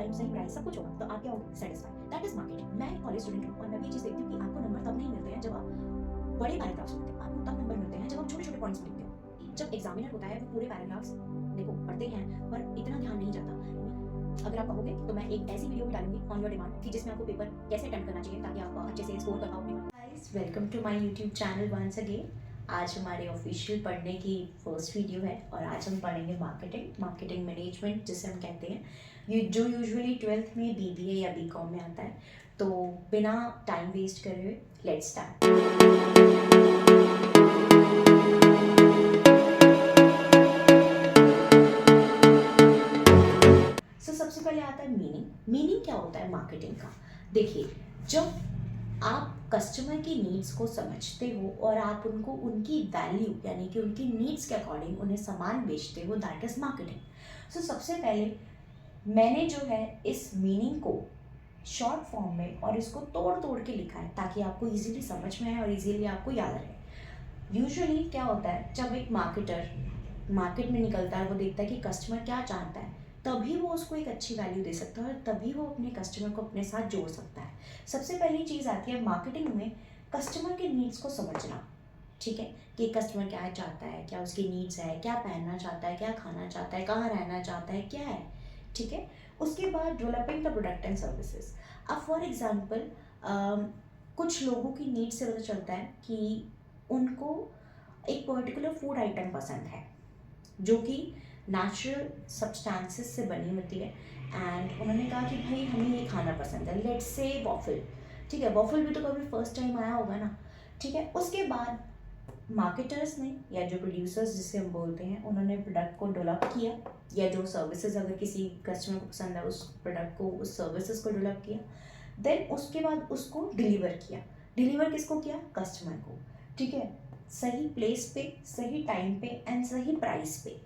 Time, सही price, सब कुछ होगा तो आप क्या होगे? सेटिस्फाइड। That is marketing. मैं कॉलेज स्टूडेंट हूँ और मैं भी ये चीज़ देखती हूँ कि आपको नंबर तब नहीं मिलते हैं जब आप बड़े पैराग्राफ्स लिखते हो, आपको तब नंबर मिलते हैं जब आप छोटे-छोटे पॉइंट्स लिखते हो। जब एग्जामिनर होता है वो पूरे पैराग्राफ्स देखो पढ़ते हैं पर इतना ध्यान नहीं जाता। अगर आप कहोगे तो मैं एक ऐसी वीडियो भी डालूंगी ऑन योर डिमांड कि जिसमें आपको पेपर कैसे अटेम्प्ट करना चाहिए ताकि आप अच्छे से स्कोर कर पाओ अपने। Guys, welcome to my YouTube channel once again. आज हमारे ऑफिशियल पढ़ने की फर्स्ट वीडियो है और आज हम पढ़ेंगे मार्केटिंग मैनेजमेंट जिसे हम कहते हैं, ये जो यूजुअली 12th में बीबीए या बीकॉम में आता है। तो बिना टाइम वेस्ट करे हुए लेट्स स्टार्ट। सबसे पहले आता है मीनिंग क्या होता है मार्केटिंग का। देखिए, जब आप कस्टमर की नीड्स को समझते हो और आप उनको उनकी वैल्यू यानी कि उनकी नीड्स के अकॉर्डिंग उन्हें सामान बेचते हो, दैट इज मार्केटिंग। सबसे पहले मैंने जो है इस मीनिंग को शॉर्ट फॉर्म में और इसको तोड़ तोड़ के लिखा है ताकि आपको इजीली समझ में आए और इजीली आपको याद रहे। यूजुअली क्या होता है, जब एक मार्केटर मार्केट में निकलता है वो देखता है कि कस्टमर क्या चाहता है, तभी वो उसको एक अच्छी वैल्यू दे सकता है और तभी वो अपने कस्टमर को अपने साथ जोड़ सकता है। सबसे पहली चीज़ आती है मार्केटिंग में कस्टमर के नीड्स को समझना। ठीक है, कि कस्टमर क्या चाहता है, क्या उसकी नीड्स है, क्या पहनना चाहता है, क्या खाना चाहता है, कहाँ रहना चाहता है, क्या है। ठीक है, उसके बाद developing the product and services. अब फॉर एग्जांपल कुछ लोगों की नीड्स से पता चलता है कि उनको एक पर्टिकुलर फूड आइटम पसंद है जो कि नेचुरल सब्सटेंसेस से बनी होती है एंड उन्होंने कहा कि भाई हमें ये खाना पसंद है, लेट्स से वॉफल। ठीक है, वॉफल भी तो कभी फर्स्ट टाइम आया होगा ना। ठीक है, उसके बाद मार्केटर्स ने या जो प्रोड्यूसर्स जिसे हम बोलते हैं उन्होंने प्रोडक्ट को डेवलप किया, या जो सर्विसेज अगर किसी कस्टमर को पसंद है उस प्रोडक्ट को, उस सर्विसेज को डेवलप किया। देन उसके बाद उसको डिलीवर किसको किया? कस्टमर को। ठीक है, सही प्लेस पे, सही टाइम पे एंड सही प्राइस पे।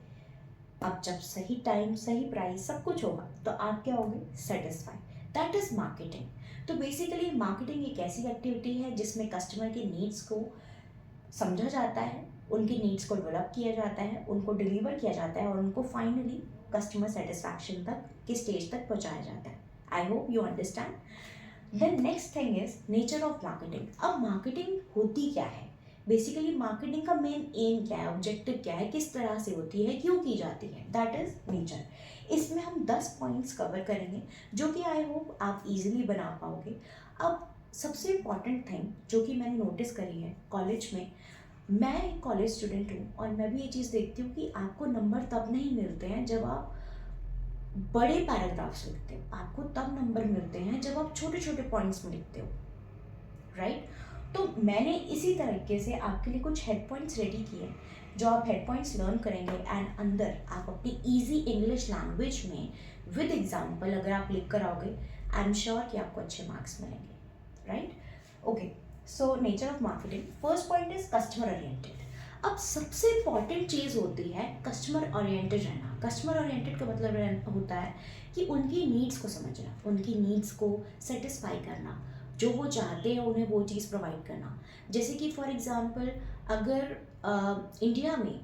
अब जब सही टाइम, सही प्राइस, सब कुछ होगा तो आप क्या होगे? सेटिस्फाइड। That is marketing. तो बेसिकली मार्केटिंग एक ऐसी एक्टिविटी है जिसमें कस्टमर के नीड्स को समझा जाता है, उनकी नीड्स को डेवलप किया जाता है, उनको डिलीवर किया जाता है और उनको फाइनली कस्टमर सेटिस्फैक्शन तक के स्टेज तक पहुंचाया जाता है। I hope you understand. The next thing is nature of marketing. अब मार्केटिंग होती क्या है? बेसिकली मार्केटिंग का मेन एम क्या है, ऑब्जेक्टिव क्या है, किस तरह से होती है, क्यों की जाती है, दैट इज नेचर। इसमें हम 10 पॉइंट्स कवर करेंगे जो कि आई होप आप इजीली बना पाओगे। अब सबसे इम्पॉर्टेंट थिंग जो कि मैंने नोटिस करी है कॉलेज में, मैं एक कॉलेज स्टूडेंट हूँ और मैं भी ये चीज़ देखती हूँ कि आपको नंबर तब नहीं मिलते हैं जब आप बड़े पैराग्राफ्स लिखते हो, आपको तब नंबर मिलते हैं जब आप छोटे छोटे पॉइंट्स में लिखते हो, राइट। तो मैंने इसी तरीके से आपके लिए कुछ हेड पॉइंट्स रेडी किए जो आप हेड पॉइंट्स लर्न करेंगे एंड अंदर आप अपनी इजी इंग्लिश लैंग्वेज में विद एग्जांपल अगर आप लिख कर आओगे, आई एम श्योर कि आपको अच्छे मार्क्स मिलेंगे, right. Okay, so nature of marketing, first point is customer oriented. अब सबसे इंपॉर्टेंट चीज़ होती है कस्टमर ओरिएंटेड रहना। कस्टमर ओरिएंटेड का मतलब होता है कि उनकी नीड्स को समझना, उनकी नीड्स को सेटिस्फाई करना, जो वो चाहते हैं उन्हें वो चीज़ प्रोवाइड करना। जैसे कि फॉर एग्ज़ाम्पल अगर इंडिया में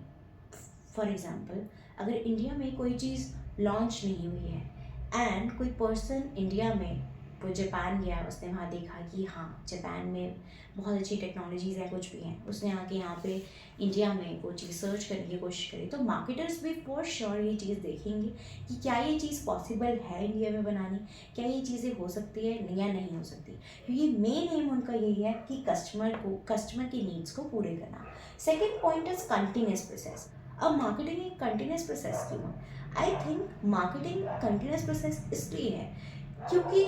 अगर इंडिया में कोई चीज़ लॉन्च नहीं हुई है एंड कोई पर्सन इंडिया में वो जापान गया, उसने वहाँ देखा कि हाँ जापान में बहुत अच्छी टेक्नोलॉजीज़ हैं, कुछ भी हैं, उसने आके यहाँ पे इंडिया में वो चीज़ सर्च करने की कोशिश करी, तो मार्केटर्स भी फॉर श्योर ये चीज़ देखेंगे कि क्या ये चीज़ पॉसिबल है इंडिया में बनानी, क्या ये चीज़ें हो सकती है या नहीं हो सकती। क्योंकि मेन एम उनका यही है कि कस्टमर की नीड्स को पूरे करना। Second point is continuous process. अब मार्केटिंग एक कंटिन्यूस प्रोसेस क्यों है? I think marketing continuous process इसलिए है क्योंकि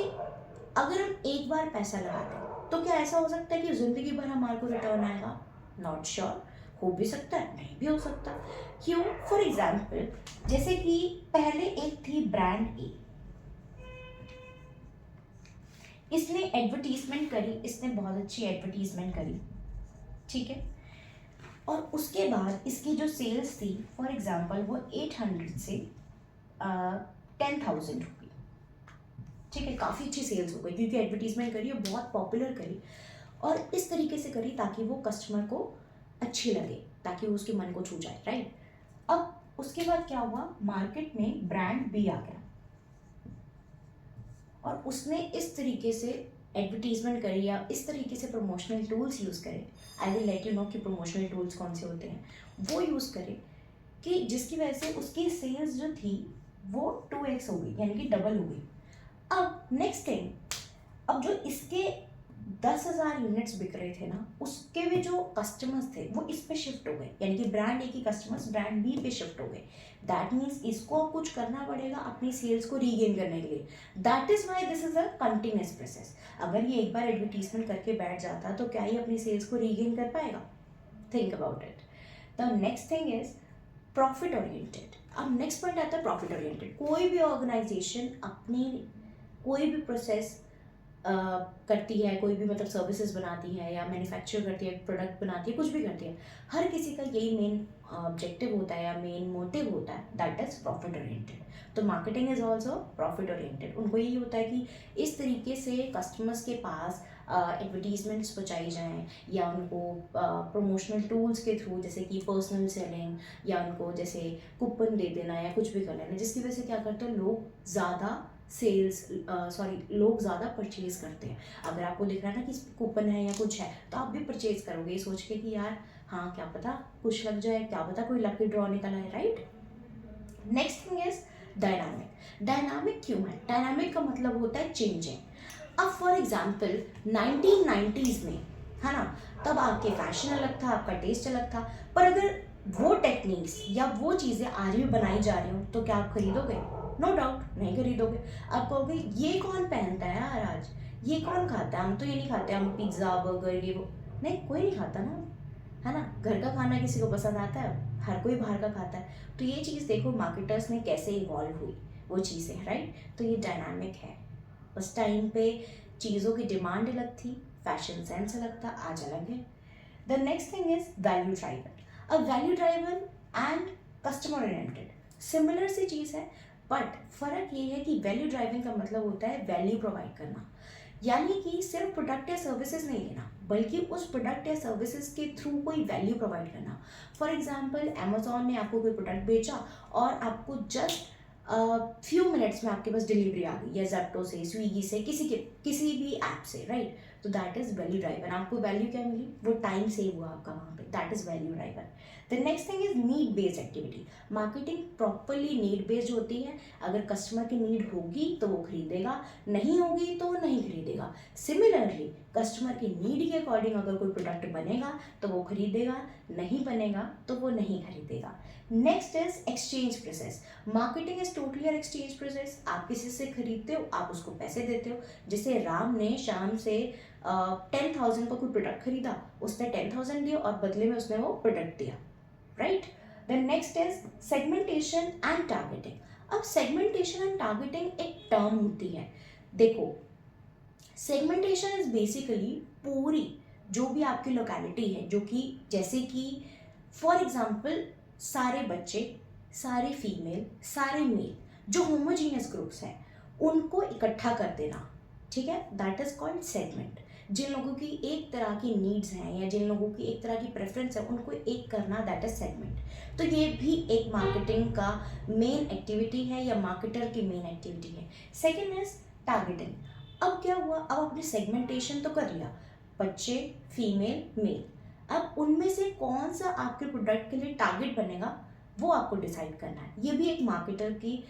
अगर हम एक बार पैसा लगाते हैं तो क्या ऐसा हो सकता है कि जिंदगी भर हमारे को रिटर्न आएगा? नॉट श्योर, हो भी सकता है, नहीं भी हो सकता। क्यों? फॉर एग्जाम्पल जैसे कि पहले एक थी ब्रांड ए, इसने एडवर्टीजमेंट करी, इसने बहुत अच्छी एडवर्टीजमेंट करी, ठीक है, और उसके बाद इसकी जो सेल्स थी फॉर एग्जाम्पल वो 800 से 10,000 हो गई। ठीक है, काफ़ी अच्छी सेल्स हो गई क्योंकि एडवर्टीजमेंट करी और बहुत पॉपुलर करी, और इस तरीके से करी ताकि वो कस्टमर को अच्छी लगे, ताकि वो उसके मन को छू जाए, राइट। अब उसके बाद क्या हुआ, मार्केट में ब्रांड बी आ गया, और उसने इस तरीके से एडवर्टीजमेंट करी या इस तरीके से प्रमोशनल टूल्स यूज़ करे, I will let you know कि प्रमोशनल टूल्स कौन से होते हैं, वो यूज़ करे कि जिसकी वजह से उसकी सेल्स जो थी वो 2x हो गई, यानी कि डबल हो गई। अब नेक्स्ट थिंग, अब जो इसके 10,000 यूनिट्स बिक रहे थे ना, उसके भी जो कस्टमर्स थे वो इस पे शिफ्ट हो गए, यानी कि ब्रांड ए की कस्टमर्स ब्रांड बी पे शिफ्ट हो गए। दैट मीन्स इसको अब कुछ करना पड़ेगा अपनी सेल्स को रीगेन करने के लिए। That is why this is a continuous process. अगर ये एक बार एडवर्टीजमेंट करके बैठ जाता तो क्या ये अपनी सेल्स को रीगेन कर पाएगा? Think about it. The next thing is profit oriented. अब नेक्स्ट पॉइंट आता है प्रॉफिट ओरिएंटेड। कोई भी ऑर्गेनाइजेशन अपनी कोई भी प्रोसेस करती है, कोई भी मतलब सर्विसेज बनाती है या मैन्युफैक्चर करती है, प्रोडक्ट बनाती है, कुछ भी करती है, हर किसी का यही मेन ऑब्जेक्टिव होता है या मेन मोटिव होता है, दैट इज प्रॉफिट ओरिएंटेड। तो marketing is also profit oriented. उनको यही होता है कि इस तरीके से कस्टमर्स के पास एडवर्टीजमेंट्स पहुँचाई जाएँ या उनको प्रमोशनल टूल्स के थ्रू, जैसे कि पर्सनल सेलिंग या उनको जैसे कूपन दे देना या कुछ भी कर लेना, जिसकी वजह से क्या करते हैं लोग ज़्यादा लोग ज़्यादा परचेज करते हैं। अगर आपको दिख रहा है ना कि कूपन है या कुछ है, तो आप भी परचेज करोगे ये सोच के कि यार हाँ क्या पता कुछ लग जाए, क्या पता कोई लकी ड्रॉ निकल आए, right. Next thing is dynamic. Dynamic क्यों है? डायनामिक का मतलब होता है चेंजिंग। अब फॉर एग्जाम्पल 1990s में, है ना, तब आपके फैशन अलग था, आपका टेस्ट अलग था, पर अगर वो टेक्निक्स या वो चीज़ें आज भी बनाई जा रही हो तो क्या आप खरीदोगे? नो डाउट नहीं खरीदोगे। आप कहोगे ये कौन पहनता है यार आज, ये कौन खाता है, हम तो ये नहीं खाते, हम पिज्ज़ा बर्गर ये वो, नहीं कोई नहीं खाता ना, है ना। घर का खाना किसी को पसंद आता है? हर कोई बाहर का खाता है। तो ये चीज़ देखो मार्केटर्स ने कैसे इवॉल्व हुई वो चीज़ें, राइट। तो ये डायनामिक है। उस टाइम पे चीज़ों की डिमांड अलग थी, फैशन सेंस अलग था, आज अलग है। The next thing is value driven. अब value driven and customer oriented similar सी चीज़ है, बट फर्क ये है कि वैल्यू ड्राइविंग का मतलब होता है वैल्यू प्रोवाइड करना, यानी कि सिर्फ प्रोडक्ट या सर्विसेज नहीं लेना, बल्कि उस प्रोडक्ट या सर्विसेज के थ्रू कोई वैल्यू प्रोवाइड करना। फॉर एग्जाम्पल अमेजोन ने आपको कोई प्रोडक्ट बेचा और आपको जस्ट फ्यू मिनट्स में आपके पास डिलीवरी आ गई, या जेप्टो से, स्विगी से, किसी भी ऐप से, राइट। तो दैट इज वैल्यू ड्राइवन। आपको वैल्यू क्या मिली? वो टाइम सेव हुआ आपका वहाँ पे, that is value driven. The next thing is need based activity. Marketing properly need based होती है। अगर कस्टमर की नीड होगी तो वो खरीदेगा, नहीं होगी तो वो नहीं खरीदेगा। सिमिलरली कस्टमर की नीड के अकॉर्डिंग अगर कोई प्रोडक्ट बनेगा तो वो खरीदेगा, नहीं बनेगा तो वो नहीं खरीदेगा। Next is exchange process. Marketing is totally an exchange process. आप किसी से खरीदते हो, आप उसको पैसे देते हो। जैसे राम ने श्याम से 10,000 का कोई प्रोडक्ट खरीदा, उसने 10,000 दिया और बदले में उसने वो प्रोडक्ट दिया, right. Then next is segmentation and targeting. अब सेगमेंटेशन एंड टारगेटिंग एक टर्म होती है। देखो सेगमेंटेशन इज बेसिकली पूरी जो भी आपकी लोकेलिटी है, जो कि जैसे कि फॉर एग्जाम्पल सारे बच्चे, सारे फीमेल, सारे मेल, जो होमोजीनियस ग्रुप्स हैं उनको इकट्ठा कर देना, ठीक है, दैट इज कॉल्ड सेगमेंट। जिन लोगों की एक तरह की नीड्स हैं या जिन लोगों की एक तरह की प्रेफरेंस है उनको एक करना, दैट इज सेगमेंट। तो ये भी एक मार्केटिंग का मेन एक्टिविटी है या मार्केटर की मेन एक्टिविटी है। Second is targeting. अब क्या हुआ, अब आपने सेगमेंटेशन तो कर लिया, बच्चे, फीमेल, मेल, अब उनमें से कौन सा आपके प्रोडक्ट के लिए टारगेट बनेगा वो आपको डिसाइड करना है। ये भी एक मार्केटर की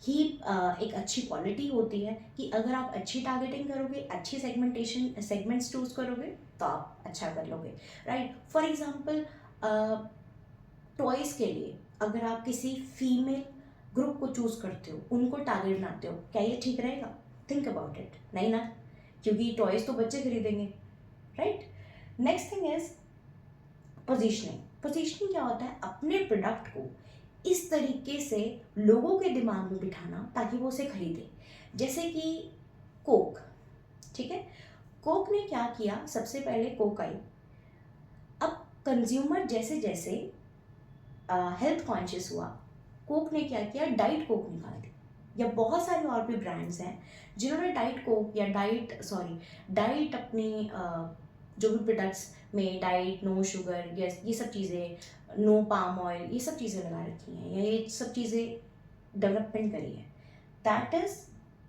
ही एक अच्छी क्वालिटी होती है कि अगर आप अच्छी टारगेटिंग करोगे, अच्छी सेगमेंट्स चूज करोगे तो आप अच्छा कर लोगे, राइट। फॉर एग्जांपल टॉयज़ के लिए अगर आप किसी फीमेल ग्रुप को चूज करते हो, उनको टारगेट बनाते हो, क्या ये ठीक रहेगा? थिंक अबाउट इट, नहीं ना, क्योंकि टॉयज़ तो बच्चे खरीदेंगे, right. Next thing is positioning. Positioning क्या होता है? अपने प्रोडक्ट को इस तरीके से लोगों के दिमाग में बिठाना ताकि वो उसे खरीदे। जैसे कि कोक, ठीक है, कोक ने क्या किया, सबसे पहले कोक आई। अब कंज्यूमर जैसे जैसे हेल्थ कॉन्शियस हुआ, कोक ने क्या किया, डाइट कोक निकाल दी, या बहुत सारे और भी ब्रांड्स हैं जिन्होंने डाइट कोक या डाइट अपनी जो भी प्रोडक्ट्स में डाइट, नो शुगर, ये सब चीज़ें, नो पाम ऑयल, ये सब चीज़ें लगा रखी हैं या ये सब चीज़ें डेवलपमेंट करी है, दैट इज़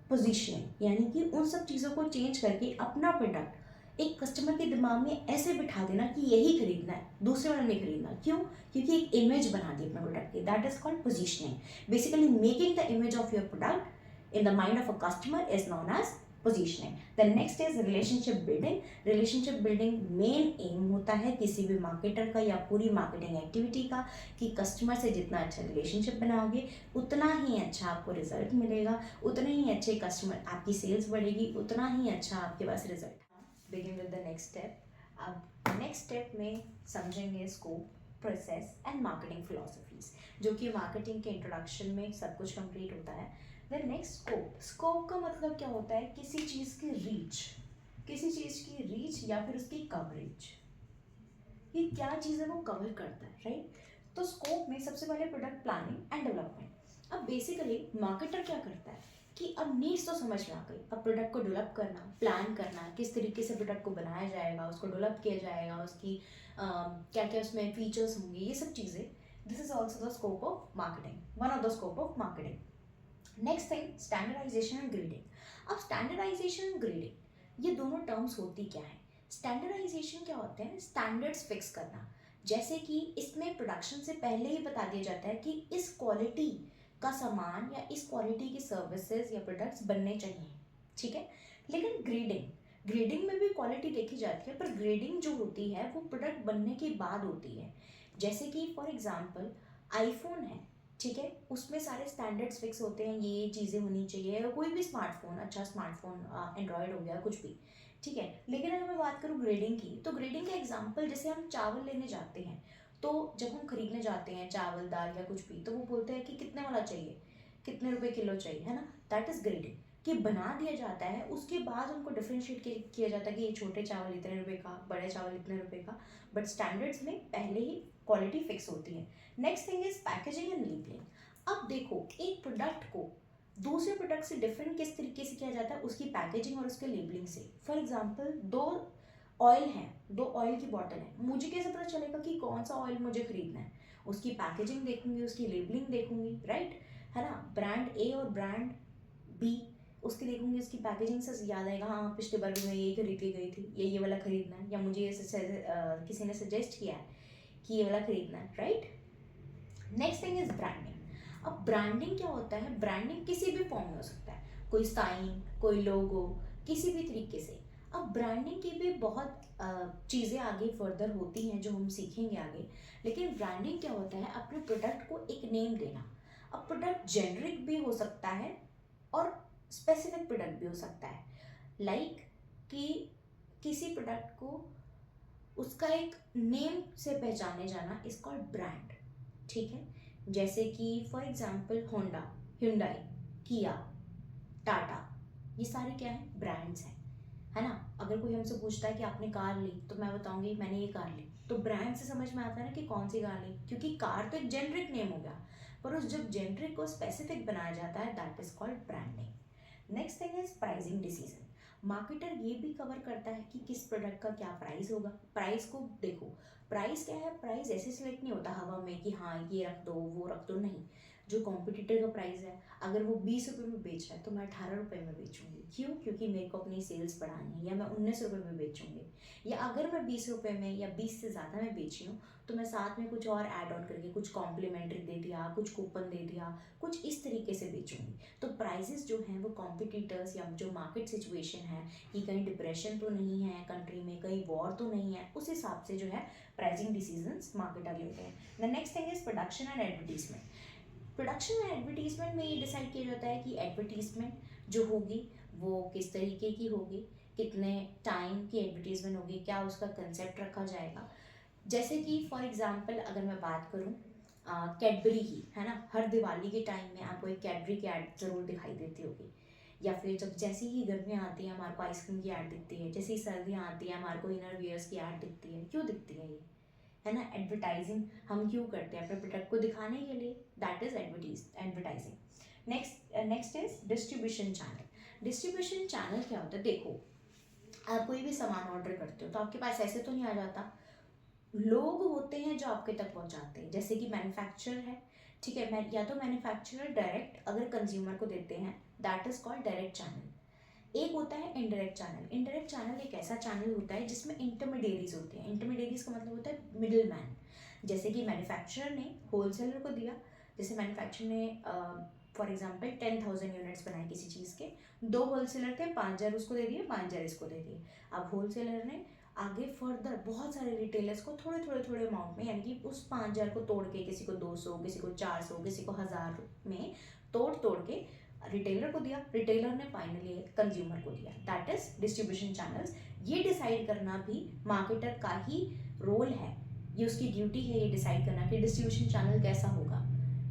पोजीशनिंग, यानी कि उन सब चीज़ों को चेंज करके अपना प्रोडक्ट एक कस्टमर के दिमाग में ऐसे बिठा देना कि यही खरीदना है, दूसरे वाला नहीं खरीदना। क्यों? क्योंकि एक इमेज बना दी अपने प्रोडक्ट की, that is called positioning. Basically making the image of your product in the mind of a customer is known as positioning. The next is relationship building. Relationship building main aim होता है किसी भी marketer का या पूरी marketing activity का कि customer से जितना अच्छा रिलेशनशिप बनाओगे उतना ही अच्छा आपको रिजल्ट मिलेगा, उतने ही अच्छे कस्टमर, आपकी सेल्स बढ़ेगी, उतना ही अच्छा आपके पास result. Begin with the next step. अब नेक्स्ट स्टेप में समझेंगे scope, process and marketing philosophies, जो कि मार्केटिंग के इंट्रोडक्शन में सब कुछ कंप्लीट होता है। Then next scope. स्कोप का मतलब क्या होता है? किसी चीज़ की रीच, किसी चीज़ की रीच या फिर उसकी कवरेज, ये क्या चीज़ है वो कवर करता है, राइट? तो स्कोप में सबसे पहले प्रोडक्ट प्लानिंग एंड डेवलपमेंट। अब बेसिकली मार्केटर क्या करता है कि अब नीड्स तो समझ में आ गई, अब प्रोडक्ट को डेवलप करना, प्लान करना, किस तरीके से प्रोडक्ट को बनाया जाएगा, उसको डेवलप किया जाएगा, उसकी क्या क्या उसमें फीचर्स होंगे, ये सब चीज़ें। This is also the scope of marketing, one of the scope of marketing. Next thing standardisation and grading. अब स्टैंडर्डाइजेशन एंड ग्रेडिंग ये दोनों टर्म्स होती क्या है? स्टैंडर्डाइजेशन क्या होते हैं? स्टैंडर्ड्स फिक्स करना। जैसे कि इसमें प्रोडक्शन से पहले ही बता दिया जाता है कि इस क्वालिटी का सामान या इस क्वालिटी की सर्विसेज या प्रोडक्ट्स बनने चाहिए, ठीक है। लेकिन ग्रेडिंग, ग्रेडिंग में भी क्वालिटी देखी जाती है, पर ग्रेडिंग जो होती है वो प्रोडक्ट बनने के बाद होती है। जैसे कि फॉर एग्जांपल आईफोन है, ठीक है, उसमें सारे स्टैंडर्ड्स फिक्स होते हैं, ये चीज़ें होनी चाहिए, या कोई भी स्मार्टफोन, अच्छा स्मार्टफोन एंड्रॉयड हो गया, कुछ भी, ठीक है। लेकिन अगर मैं बात करूँ ग्रेडिंग की, तो ग्रेडिंग का एग्जांपल जैसे हम चावल लेने जाते हैं, तो जब हम खरीदने जाते हैं चावल दाल या कुछ भी, तो वो बोलते हैं कि कितने वाला चाहिए, कितने रुपए किलो चाहिए, है ना। दैट इज ग्रेडिंग, कि बना दिया जाता है, उसके बाद उनको डिफ्रेंशिएट किया जाता है कि ये छोटे चावल इतने रुपए का, बड़े चावल इतने रुपए का, बट स्टैंडर्ड्स में पहले ही क्वालिटी फिक्स होती है। Next thing is packaging and labelling. अब देखो, एक प्रोडक्ट को दूसरे प्रोडक्ट से डिफरेंट किस तरीके से किया जाता है, उसकी पैकेजिंग और उसके लेबलिंग से। फॉर एग्जांपल दो ऑयल हैं, दो ऑयल की बॉटल है, मुझे कैसे पता चलेगा कि कौन सा ऑयल मुझे खरीदना है? उसकी पैकेजिंग देखूंगी, उसकी लेबलिंग देखूंगी, राइट, है ना। ब्रांड ए और ब्रांड बी, उसकी देखूंगी, उसकी पैकेजिंग से याद आएगा, हाँ पिछले बार भी मैं यही खरीद के गई थी, ये वाला खरीदना है, या मुझे किसी ने सजेस्ट किया है कि ये वाला खरीदना है, right. Next thing is branding. अब ब्रांडिंग क्या होता है? ब्रांडिंग किसी भी फॉर्म में हो सकता है, कोई साइन, कोई लोगो, किसी भी तरीके से। अब ब्रांडिंग की भी बहुत चीज़ें आगे फर्दर होती हैं जो हम सीखेंगे आगे। लेकिन ब्रांडिंग क्या होता है? अपने प्रोडक्ट को एक नेम देना। अब प्रोडक्ट जेनरिक भी हो सकता है और स्पेसिफिक प्रोडक्ट भी हो सकता है। लाइक कि किसी प्रोडक्ट को उसका एक नेम से पहचाने जाना इज कॉल्ड ब्रांड, ठीक है। जैसे कि फॉर एग्जांपल होंडा, hyundai, किया, टाटा, ये सारे क्या हैं? ब्रांड्स हैं, है ना। अगर कोई हमसे पूछता है कि आपने कार ली, तो मैं बताऊंगी मैंने ये कार ली, तो ब्रांड से समझ में आता है ना कि कौन सी कार ली, क्योंकि कार तो एक जेनरिक नेम हो गया, पर उस जब जेनरिक को स्पेसिफिक बनाया जाता है, that is called branding. Next thing is pricing decision. Marketer ये भी कवर करता है कि किस प्रोडक्ट का क्या प्राइस होगा। प्राइस को देखो, प्राइस क्या है? प्राइस ऐसे सिलेक्ट नहीं होता हवा में कि हाँ ये रख दो वो रख दो, नहीं। जो कॉम्पिटिटर का प्राइस है, अगर वो 20 रुपये में बेच रहा है तो मैं 18 रुपये में बेचूंगी। क्यों? क्योंकि मेरे को अपनी सेल्स बढ़ानी है। या मैं 19 रुपये में बेचूंगी। या अगर मैं 20 रुपये में या 20 से ज़्यादा में बेची हूँ, तो मैं साथ में कुछ और ऐड ऑन करके कुछ कॉम्प्लीमेंट्री दे दिया, कुछ कूपन दे दिया, कुछ इस तरीके से बेचूंगी। तो प्राइजेस जो हैं वो कॉम्पिटिटर्स या जो मार्केट सिचुएशन है कि कहीं डिप्रेशन तो नहीं है कंट्री में, कहीं वॉर तो नहीं है, उस हिसाब से जो है प्राइसिंग डिसीजंस मार्केटर लेते हैं। The next thing is production and advertisement. Production and advertisement में ये डिसाइड किया जाता है कि एडवर्टीजमेंट जो होगी वो किस तरीके की होगी, कितने टाइम की एडवर्टीजमेंट होगी, क्या उसका कंसेप्ट रखा जाएगा। जैसे कि फॉर एग्जांपल अगर मैं बात करूँ कैडबरी की, है ना, हर दिवाली के टाइम में आपको एक कैडबरी की ऐड ज़रूर दिखाई देती होगी। या फिर जब जैसे ही गर्मियाँ आती हैं हमारे को आइसक्रीम की ऐड दिखती है, जैसे ही सर्दियाँ आती हैं हमारे को इनर वियर्स की ऐड दिखती है। क्यों दिखती है ये? है ना, एडवर्टाइजिंग हम क्यों करते हैं? अपने प्रोडक्ट को दिखाने के लिए, that is advertising. Next is distribution channel. Distribution channel क्या होता है? देखो, आप कोई भी सामान ऑर्डर करते हो तो आपके पास ऐसे तो नहीं आ जाता, लोग होते हैं जो आपके तक पहुंचाते हैं। जैसे कि मैन्युफैक्चरर है, ठीक है, मैं या तो मैन्युफैक्चरर डायरेक्ट अगर कंज्यूमर को देते हैं, that is called direct channel. एक होता है इनडायरेक्ट चैनल। इनडायरेक्ट चैनल एक ऐसा चैनल होता है जिसमें इंटरमीडिएरीज होते हैं। इंटरमीडिएरीज का मतलब होता है मिडिल मैन। जैसे कि मैन्युफैक्चरर ने होलसेलर को दिया, जैसे मैन्युफैक्चरर ने फॉर एग्जाम्पल 10,000 यूनिट्स बनाए किसी चीज़ के, 2 होलसेलर थे, 5,000 उसको दे दिए, 5,000 इसको दे दिए। अब होलसेलर ने आगे फर्दर बहुत सारे रिटेलर्स को थोड़े थोड़े थोड़े अमाउंट में, यानी कि उस 5,000 को तोड़ के किसी को 200, किसी को 400, किसी को 1,000 में तोड़ तोड़ के रिटेलर को दिया, रिटेलर ने फाइनली कंज्यूमर को दिया। That is distribution channels. ये डिसाइड करना भी मार्केटर का ही रोल है, ये उसकी ड्यूटी है ये डिसाइड करना कि डिस्ट्रीब्यूशन चैनल कैसा होगा,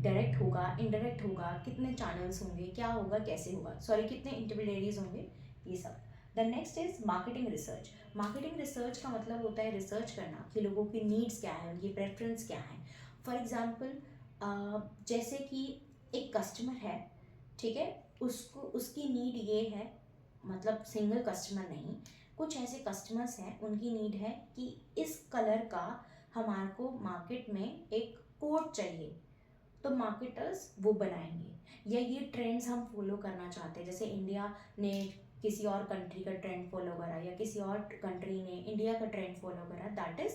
डायरेक्ट होगा, इनडायरेक्ट होगा, कितने चैनल्स होंगे, क्या होगा, कैसे होगा, सॉरी कितने इंटरमीडिएरीज होंगे, ये सब। The next is marketing research. Marketing research का मतलब होता है रिसर्च करना कि लोगों की नीड्स क्या है, उनकी प्रेफरेंस क्या है। फॉर एग्जाम्पल जैसे कि एक कस्टमर है, ठीक है, उसको उसकी नीड ये है, मतलब सिंगल कस्टमर नहीं, कुछ ऐसे कस्टमर्स हैं उनकी नीड है कि इस कलर का हमारे को मार्केट में एक कोट चाहिए, तो मार्केटर्स वो बनाएंगे। या ये ट्रेंड्स हम फॉलो करना चाहते हैं, जैसे इंडिया ने किसी और कंट्री का ट्रेंड फॉलो करा या किसी और कंट्री ने इंडिया का ट्रेंड फॉलो करा, दैट इज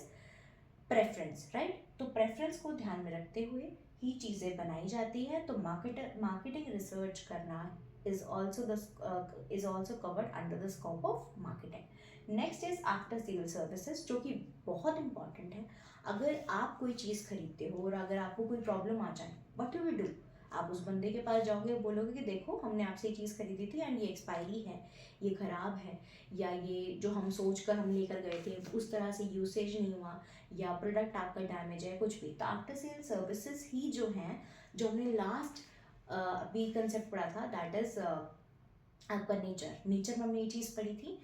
प्रेफरेंस, राइट। तो प्रेफरेंस को ध्यान में रखते हुए ही चीज़ें बनाई जाती है। तो मार्केटिंग रिसर्च करना is also covered under the scope of marketing. Next is after sale services, जो कि बहुत इंपॉर्टेंट है। अगर आप कोई चीज़ खरीदते हो और अगर आपको कोई प्रॉब्लम आ जाए, व्हाट यू विल डू, आप उस बंदे के पास जाओगे, बोलोगे कि देखो हमने आपसे ये चीज़ खरीदी थी एंड ये एक्सपायरी है, ये ख़राब है, या ये जो हम सोच कर हम लेकर गए थे उस तरह से यूसेज नहीं हुआ, या प्रोडक्ट आपका डैमेज है, कुछ भी। तो आफ्टर सेल सर्विसेज ही जो हैं, जो हमने लास्ट अभी कंसेप्ट पढ़ा था, दैट इज आपका नेचर में हमने ये चीज़ पढ़ी थी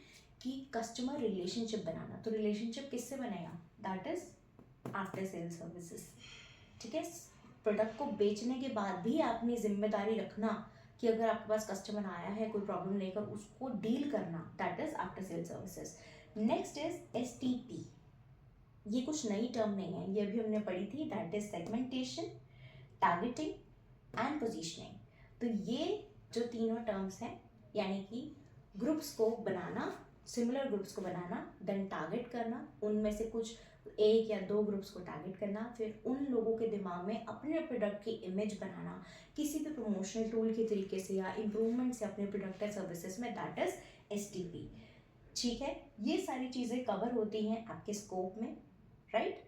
कि कस्टमर रिलेशनशिप बनाना। तो रिलेशनशिप किससे बनेगा, that is after sale services, ठीक है। प्रोडक्ट को बेचने के बाद भी आपने जिम्मेदारी रखना कि अगर आपके पास कस्टमर आया है कोई प्रॉब्लम लेकर, उसको डील करना, that is after sale services. Next is STP। ये कुछ नई टर्म नहीं है, ये भी हमने पढ़ी थी, that is segmentation, targeting and positioning. तो ये जो तीनों टर्म्स हैं, यानी कि ग्रुप्स को बनाना, सिमिलर ग्रुप्स को बनाना, देन टारगेट करना, उनमें से कुछ 1 या 2 ग्रुप्स को टारगेट करना, फिर उन लोगों के दिमाग में अपने प्रोडक्ट की इमेज बनाना किसी भी प्रमोशनल टूल के तरीके से या इम्प्रूवमेंट से अपने प्रोडक्ट या सर्विसेज में, दैट इज STP, ठीक है। ये सारी चीज़ें कवर होती हैं आपके स्कोप में, right.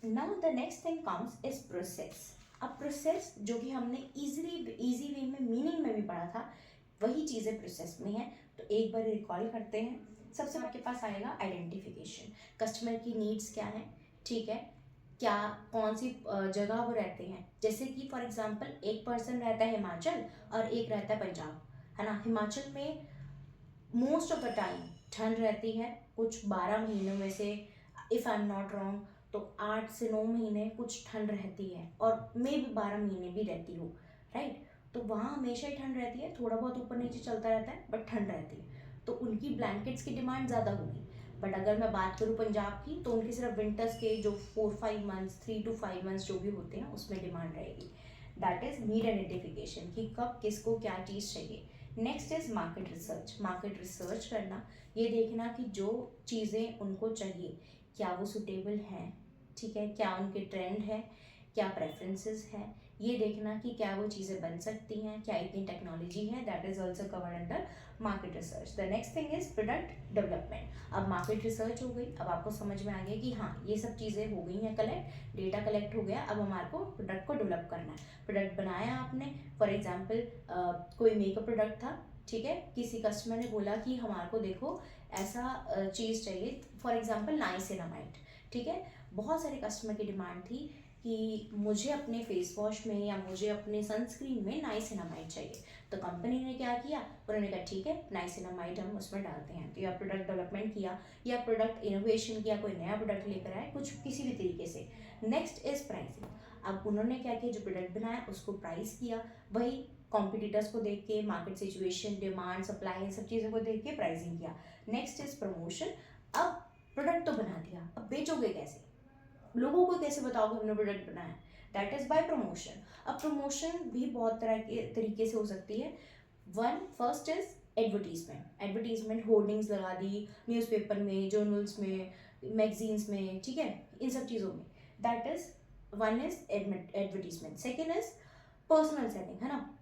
Now the next thing comes is process. अब प्रोसेस जो कि हमने इजी वे में, मीनिंग में भी पढ़ा था, वही चीज़ें प्रोसेस में है। तो एक बार रिकॉल करते हैं। सबसे आपके पास आएगा आइडेंटिफिकेशन, कस्टमर की नीड्स क्या हैं, ठीक है, क्या कौन सी जगह वो रहते हैं। जैसे कि फॉर एग्जांपल एक पर्सन रहता है हिमाचल और एक रहता है पंजाब, है ना। हिमाचल में मोस्ट ऑफ द टाइम ठंड रहती है, कुछ 12 महीनों में से, if I am not wrong, तो 8 से 9 महीने कुछ ठंड रहती है, और मे भी 12 महीने भी रहती हो, राइट। तो वहाँ हमेशा ही ठंड रहती है, थोड़ा बहुत ऊपर नीचे चलता रहता है, बट ठंड रहती है, तो उनकी ब्लैंकेट्स की डिमांड ज़्यादा होगी। बट अगर मैं बात करूँ पंजाब की, तो उनकी सिर्फ विंटर्स के जो 4-5 मंथ्स, 3 to 5 मंथ्स जो भी होते हैं, उसमें डिमांड रहेगी। दैट इज नीड आइडेंटिफिकेशन, कि कब किसको क्या चीज़ चाहिए। Next is market research. Market research करना, ये देखना कि जो चीज़ें उनको चाहिए क्या वो सुटेबल हैं, ठीक है, क्या उनके ट्रेंड है, क्या प्रेफरेंसेस है, ये देखना कि क्या वो चीज़ें बन सकती हैं, क्या इतनी टेक्नोलॉजी है, that is also covered under market research. The next thing is product development. अब मार्केट रिसर्च हो गई, अब आपको समझ में आ गया कि हाँ ये सब चीज़ें हो गई हैं कलेक्ट, डेटा कलेक्ट हो गया, अब हमारे को प्रोडक्ट को डेवलप करना है। प्रोडक्ट बनाया आपने, फॉर एग्जाम्पल कोई मेकअप प्रोडक्ट था, ठीक है, किसी कस्टमर ने बोला कि हमारे को देखो ऐसा चीज़ चाहिए, फॉर एग्जाम्पल नाइसिनामाइड, ठीक है। बहुत सारे कस्टमर की डिमांड थी कि मुझे अपने फेस वॉश में या मुझे अपने सनस्क्रीन में नाइसिनामाइड चाहिए। तो कंपनी ने क्या किया, उन्होंने कहा ठीक है नाइसिनामाइड हम उसमें डालते हैं। तो या प्रोडक्ट डेवलपमेंट किया, या प्रोडक्ट इनोवेशन किया, कोई नया प्रोडक्ट लेकर आए, कुछ किसी भी तरीके से। Next is pricing. अब उन्होंने क्या किया, जो प्रोडक्ट बनाया उसको प्राइस किया, वही कॉम्पिटिटर्स को देख के, मार्केट सिचुएशन, डिमांड, सप्लाई, इन सब चीज़ों को देख के प्राइसिंग किया। Next is promotion. अब प्रोडक्ट तो बना दिया, अब बेचोगे कैसे, लोगों को कैसे बताओगे हमने प्रोडक्ट बनाया, दैट इज बाय प्रमोशन। अब प्रमोशन भी बहुत तरह के तरीके से हो सकती है। First is advertisement. Advertisement hoardings लगा दी न्यूज़पेपर में, जर्नल्स में, मैगजीन्स में, ठीक है, इन सब चीज़ों में। That is one is advertisement. Second is personal selling, है ना,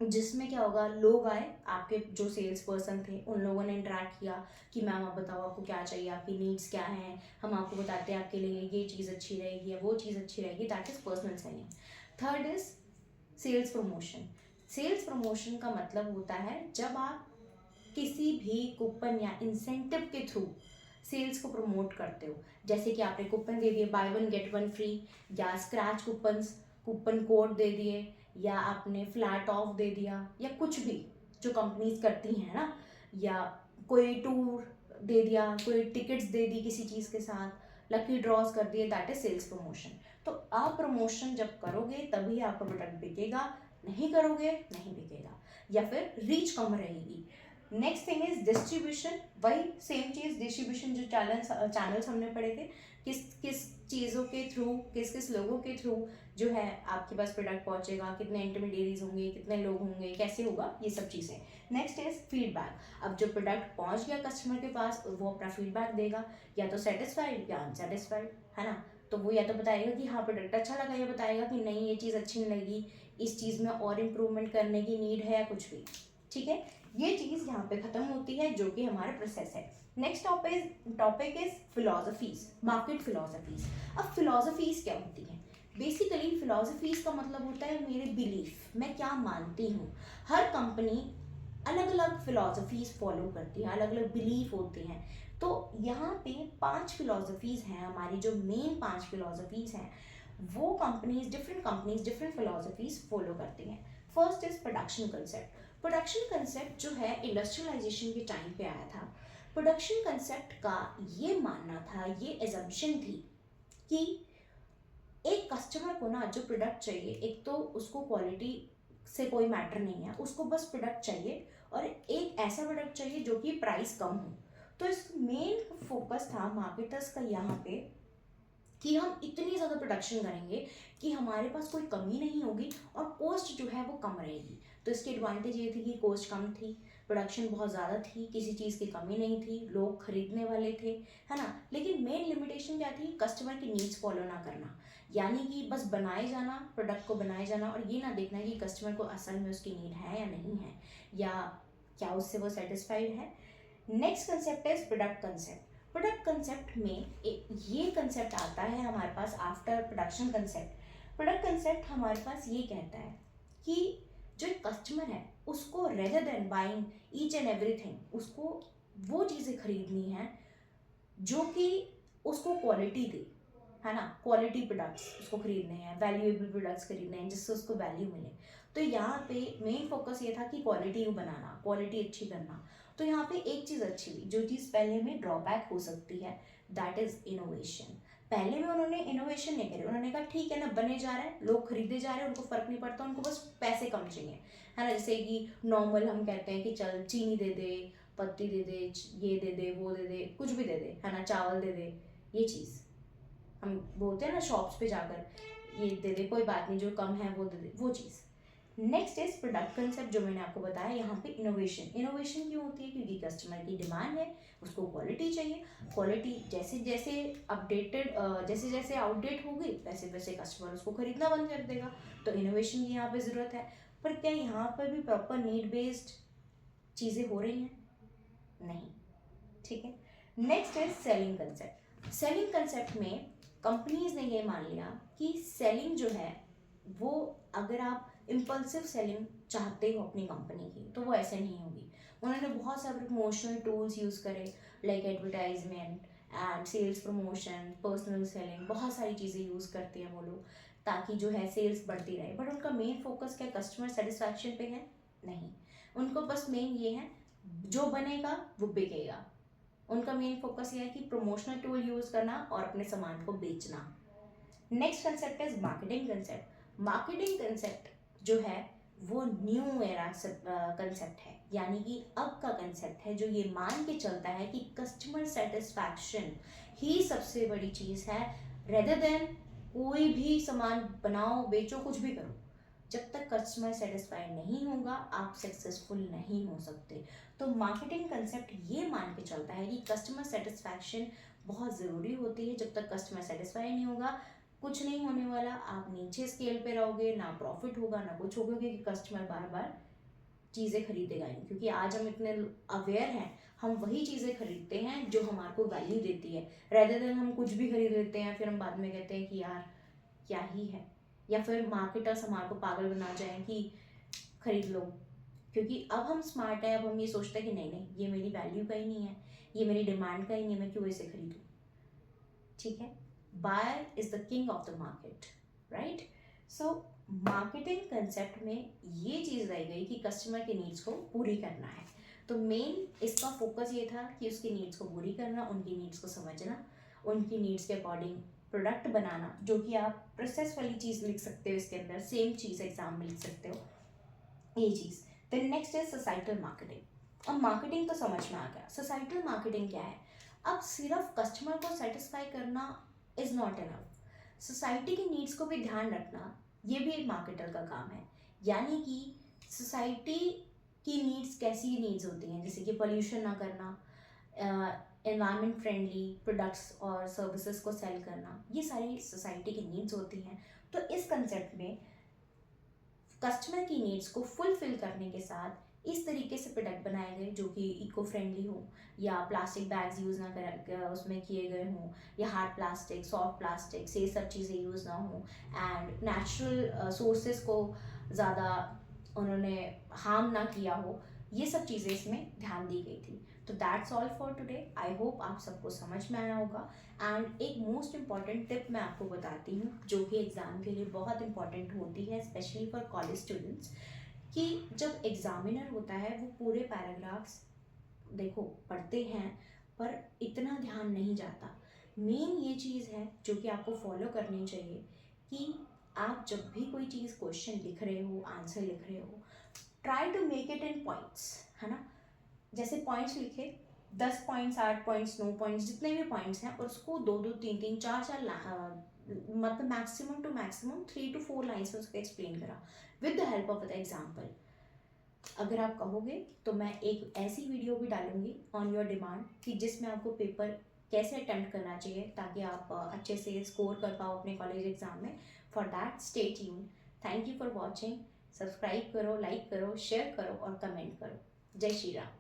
जिसमें क्या होगा, लोग आए, आपके जो सेल्स पर्सन थे उन लोगों ने इंटरेक्ट किया कि मैम आप बताओ आपको क्या चाहिए, आपकी नीड्स क्या हैं, हम आपको बताते हैं आपके लिए ये चीज़ अच्छी रहेगी या वो चीज़ अच्छी रहेगी। That is personal selling. Third is sales promotion. Sales promotion का मतलब होता है जब आप किसी भी कूपन या इंसेंटिव के थ्रू सेल्स को प्रमोट करते हो। जैसे कि आपने कूपन दे दिए, by one get one free, या स्क्रैच कूपन कोड दे दिए, या आपने फ्लैट ऑफ दे दिया, या कुछ भी जो कंपनीज करती हैं ना, या कोई टूर दे दिया, कोई टिकट्स दे दी किसी चीज़ के साथ, लकी ड्रॉज कर दिए, दैट इज सेल्स प्रमोशन। तो आप प्रमोशन जब करोगे तभी आपका प्रोडक्ट बिकेगा, नहीं करोगे नहीं बिकेगा, या फिर रीच कम रहेगी। Next thing is distribution. वही सेम चीज़, डिस्ट्रीब्यूशन जो चैनल्स हमने पढ़े थे, किस किस चीज़ों के थ्रू, किस किस लोगों के थ्रू जो है आपके पास प्रोडक्ट पहुंचेगा, कितने इंटरमीडियरीज होंगे, कितने लोग होंगे, कैसे होगा, ये सब चीज़ें। Next is feedback. अब जो प्रोडक्ट पहुंच गया कस्टमर के पास, वो अपना फीडबैक देगा, या तो सेटिस्फाइड या अनसेटिस्फाइड, है ना। तो वो या तो बताएगा कि हाँ प्रोडक्ट अच्छा लगा, या बताएगा कि नहीं ये चीज़ अच्छी नहीं लगी, इस चीज़ में और इम्प्रूवमेंट करने की नीड है, या कुछ भी, ठीक है। ये चीज़ यहाँ पे खत्म होती है, जो कि हमारा प्रोसेस है। Next topic is philosophies, market philosophies. अब फिलोसफीज क्या होती हैं? बेसिकली फिलोसफीज का मतलब होता है मेरे बिलीफ, मैं क्या मानती हूँ। हर कंपनी अलग अलग फिलोसफीज फॉलो करती है, अलग अलग बिलीफ होते हैं। तो यहाँ पे 5 फिलोसफीज हैं हमारी, जो मेन 5 फिलोसफीज हैं, वो different companies different philosophies follow करती हैं। First is production concept. Production concept जो है इंडस्ट्रियलाइजेशन के टाइम पे आया था। प्रोडक्शन कंसेप्ट का ये मानना था, ये एजम्पशन थी कि एक कस्टमर को ना जो प्रोडक्ट चाहिए, एक तो उसको क्वालिटी से कोई मैटर नहीं है, उसको बस प्रोडक्ट चाहिए, और एक ऐसा प्रोडक्ट चाहिए जो कि प्राइस कम हो। तो इस मेन फोकस था मार्केटर्स का यहाँ पे कि हम इतनी ज़्यादा प्रोडक्शन करेंगे कि हमारे पास कोई कमी नहीं होगी और कॉस्ट जो है वो कम रहेगी। तो इसकी एडवांटेज ये थी कि कॉस्ट कम थी, प्रोडक्शन बहुत ज़्यादा थी, किसी चीज़ की कमी नहीं थी, लोग खरीदने वाले थे, है ना। लेकिन मेन लिमिटेशन क्या थी? कस्टमर की नीड्स फॉलो ना करना, यानी कि बस बनाए जाना, प्रोडक्ट को बनाए जाना, और ये ना देखना कि कस्टमर को असल में उसकी नीड है या नहीं है, या क्या उससे वो सेटिस्फाइड है। नेक्स्ट कंसेप्ट है प्रोडक्ट कंसेप्ट। प्रोडक्ट कंसेप्ट में ये कंसेप्ट आता है हमारे पास after production concept. Product concept हमारे पास ये कहता है कि जो एक कस्टमर है उसको rather than buying each and everything, उसको वो चीज़ें खरीदनी है जो कि उसको क्वालिटी दे, है ना। क्वालिटी प्रोडक्ट्स उसको खरीदने हैं, वैल्यूएबल प्रोडक्ट्स खरीदने हैं जिससे उसको वैल्यू मिले। तो यहाँ पे मेन फोकस ये था कि क्वालिटी बनाना, क्वालिटी अच्छी करना। तो यहाँ पे एक चीज़ अच्छी हुई, जो चीज़ पहले में ड्रॉबैक हो सकती है, दैट इज़ इनोवेशन। पहले में उन्होंने इनोवेशन नहीं करी, उन्होंने कहा ठीक है ना, बने जा रहे हैं, लोग खरीदे जा रहे हैं, उनको फ़र्क नहीं पड़ता, उनको बस पैसे कम चाहिए, है ना। जैसे कि नॉर्मल हम कहते हैं कि चल चीनी दे दे, पत्ती दे दे, ये दे दे, वो दे दे, कुछ भी दे दे, है ना, चावल दे दे, ये चीज़ हम बोलते हैं ना शॉप्स पे जाकर, ये दे दे, कोई बात नहीं, जो कम है वो दे दे, वो चीज़। नेक्स्ट इज प्रोडक्ट कंसेप्ट, जो मैंने आपको बताया। यहाँ पे इनोवेशन, इनोवेशन क्यों होती है? क्योंकि कस्टमर की डिमांड है, उसको क्वालिटी चाहिए। क्वालिटी जैसे जैसे अपडेटेड, जैसे जैसे आउटडेट होगी वैसे वैसे कस्टमर उसको खरीदना बंद कर देगा। तो इनोवेशन की यहाँ पे ज़रूरत है। पर क्या यहाँ पर भी प्रॉपर नीड बेस्ड चीज़ें हो रही हैं? नहीं, ठीक है। नेक्स्ट है सेलिंग कंसेप्ट। सेलिंग कंसेप्ट में कंपनीज ने ये मान लिया कि सेलिंग जो है वो, अगर आप इम्पल्सिव सेलिंग चाहते हो अपनी कंपनी की, तो वो ऐसे नहीं होगी। उन्होंने बहुत सारे प्रमोशनल टूल्स यूज़ करे, like advertisement and sales promotion, personal selling, बहुत सारी चीज़ें यूज़ करते हैं वो लोग, ताकि जो है सेल्स बढ़ती रहे। बट उनका मेन फोकस क्या कस्टमर सेटिस्फैक्शन पे है? नहीं, उनको बस मेन ये है जो बनेगा वो बिकेगा। उनका मेन फोकस ये है कि प्रमोशनल टूल यूज़ करना और अपने सामान को बेचना। नेक्स्ट कंसेप्ट है मार्केटिंग कंसेप्ट। मार्केटिंग कंसेप्ट जो है वो न्यू एरा कंसेप्ट है, यानी कि अब का कंसेप्ट है जो ये मान के चलता है कि कस्टमर सेटिस्फैक्शन ही सबसे बड़ी चीज़ है, रेदर देन कोई भी सामान बनाओ, बेचो, कुछ भी करो, जब तक कस्टमर सेटिस्फाइड नहीं होगा आप सक्सेसफुल नहीं हो सकते। तो मार्केटिंग कंसेप्ट ये मान के चलता है कि कस्टमर सेटिस्फैक्शन बहुत ज़रूरी होती है। जब तक कस्टमर सेटिस्फाई नहीं होगा कुछ नहीं होने वाला, आप नीचे स्केल पे रहोगे, ना प्रॉफिट होगा ना कुछ होगा, क्योंकि कस्टमर बार बार चीज़ें खरीदेगा नहीं। क्योंकि आज हम इतने अवेयर हैं, हम वही चीज़ें खरीदते हैं जो हमारे को वैल्यू देती है, रेदर देन हम कुछ भी खरीद लेते हैं फिर हम बाद में कहते हैं कि यार क्या ही है, या फिर मार्केटर्स हमारे को पागल बना जाए कि खरीद लो। क्योंकि अब हम स्मार्ट हैं, अब हम ये सोचते हैं कि नहीं नहीं ये मेरी वैल्यू का ही नहीं है, ये मेरी डिमांड का ही नहीं है, मैं क्यों इसे खरीदूँ। ठीक है, buyer is the king of the market, right. So marketing concept में ये चीज़ रह गई कि कस्टमर के नीड्स को पूरी करना है। तो मेन इसका फोकस ये था कि उसकी नीड्स को पूरी करना, उनकी नीड्स को समझना, उनकी नीड्स के अकॉर्डिंग प्रोडक्ट बनाना, जो कि आप प्रोसेस वाली चीज़ लिख सकते हो इसके अंदर, सेम चीज़ एग्जाम में लिख सकते हो ये चीज़। देन नेक्स्ट है सोसाइटल मार्केटिंग। अब मार्केटिंग तो समझ में आ गया, सोसाइटल मार्केटिंग क्या है। अब सिर्फ कस्टमर को सेटिस्फाई करना इज़ नॉट इनफ, सोसाइटी की नीड्स को भी ध्यान रखना ये भी एक मार्केटर का काम है। यानी कि सोसाइटी की नीड्स कैसी नीड्स होती हैं, जैसे कि पोल्यूशन ना करना, एनवायरनमेंट फ्रेंडली प्रोडक्ट्स और सर्विसेज को सेल करना, ये सारी सोसाइटी की नीड्स होती हैं। तो इस कंसेप्ट में कस्टमर की नीड्स को फुलफिल करने के साथ इस तरीके से प्रोडक्ट बनाए गए जो कि इको फ्रेंडली हो, या प्लास्टिक बैग्स यूज़ ना कर उसमें किए गए हों, या हार्ड प्लास्टिक, सॉफ्ट प्लास्टिक, ये सब चीज़ें यूज़ ना हो, एंड नेचुरल सोर्सेज को ज़्यादा उन्होंने हार्म ना किया हो, ये सब चीज़ें इसमें ध्यान दी गई थी। तो that's all for today. I hope आप सबको समझ में आया होगा। एंड एक मोस्ट इम्पॉर्टेंट टिप मैं आपको बताती हूँ जो कि एग्ज़ाम के लिए बहुत इंपॉर्टेंट होती है, स्पेशली फॉर कॉलेज स्टूडेंट्स, कि जब एग्ज़ामिनर होता है वो पूरे पैराग्राफ्स देखो पढ़ते हैं पर इतना ध्यान नहीं जाता। मेन ये चीज़ है जो कि आपको फॉलो करनी चाहिए कि आप जब भी कोई चीज़ क्वेश्चन लिख रहे हो, आंसर लिख रहे हो, try to make it in points, है ना। जैसे पॉइंट्स लिखे, 10 पॉइंट्स, 8 पॉइंट्स, 9 पॉइंट्स, जितने भी पॉइंट्स हैं, और उसको 2-2, 3-3, 4-4 मतलब maximum to maximum 3 to 4 lines में उसको एक्सप्लेन करा with the help of the example. अगर आप कहोगे तो मैं एक ऐसी वीडियो भी डालूंगी ऑन योर डिमांड कि जिसमें आपको पेपर कैसे अटेम्प्ट करना चाहिए ताकि आप अच्छे से स्कोर कर पाओ अपने कॉलेज एग्जाम में। For that stay tuned. Thank you for watching. Subscribe करो, लाइक करो, शेयर करो और कमेंट करो। जय श्री राम।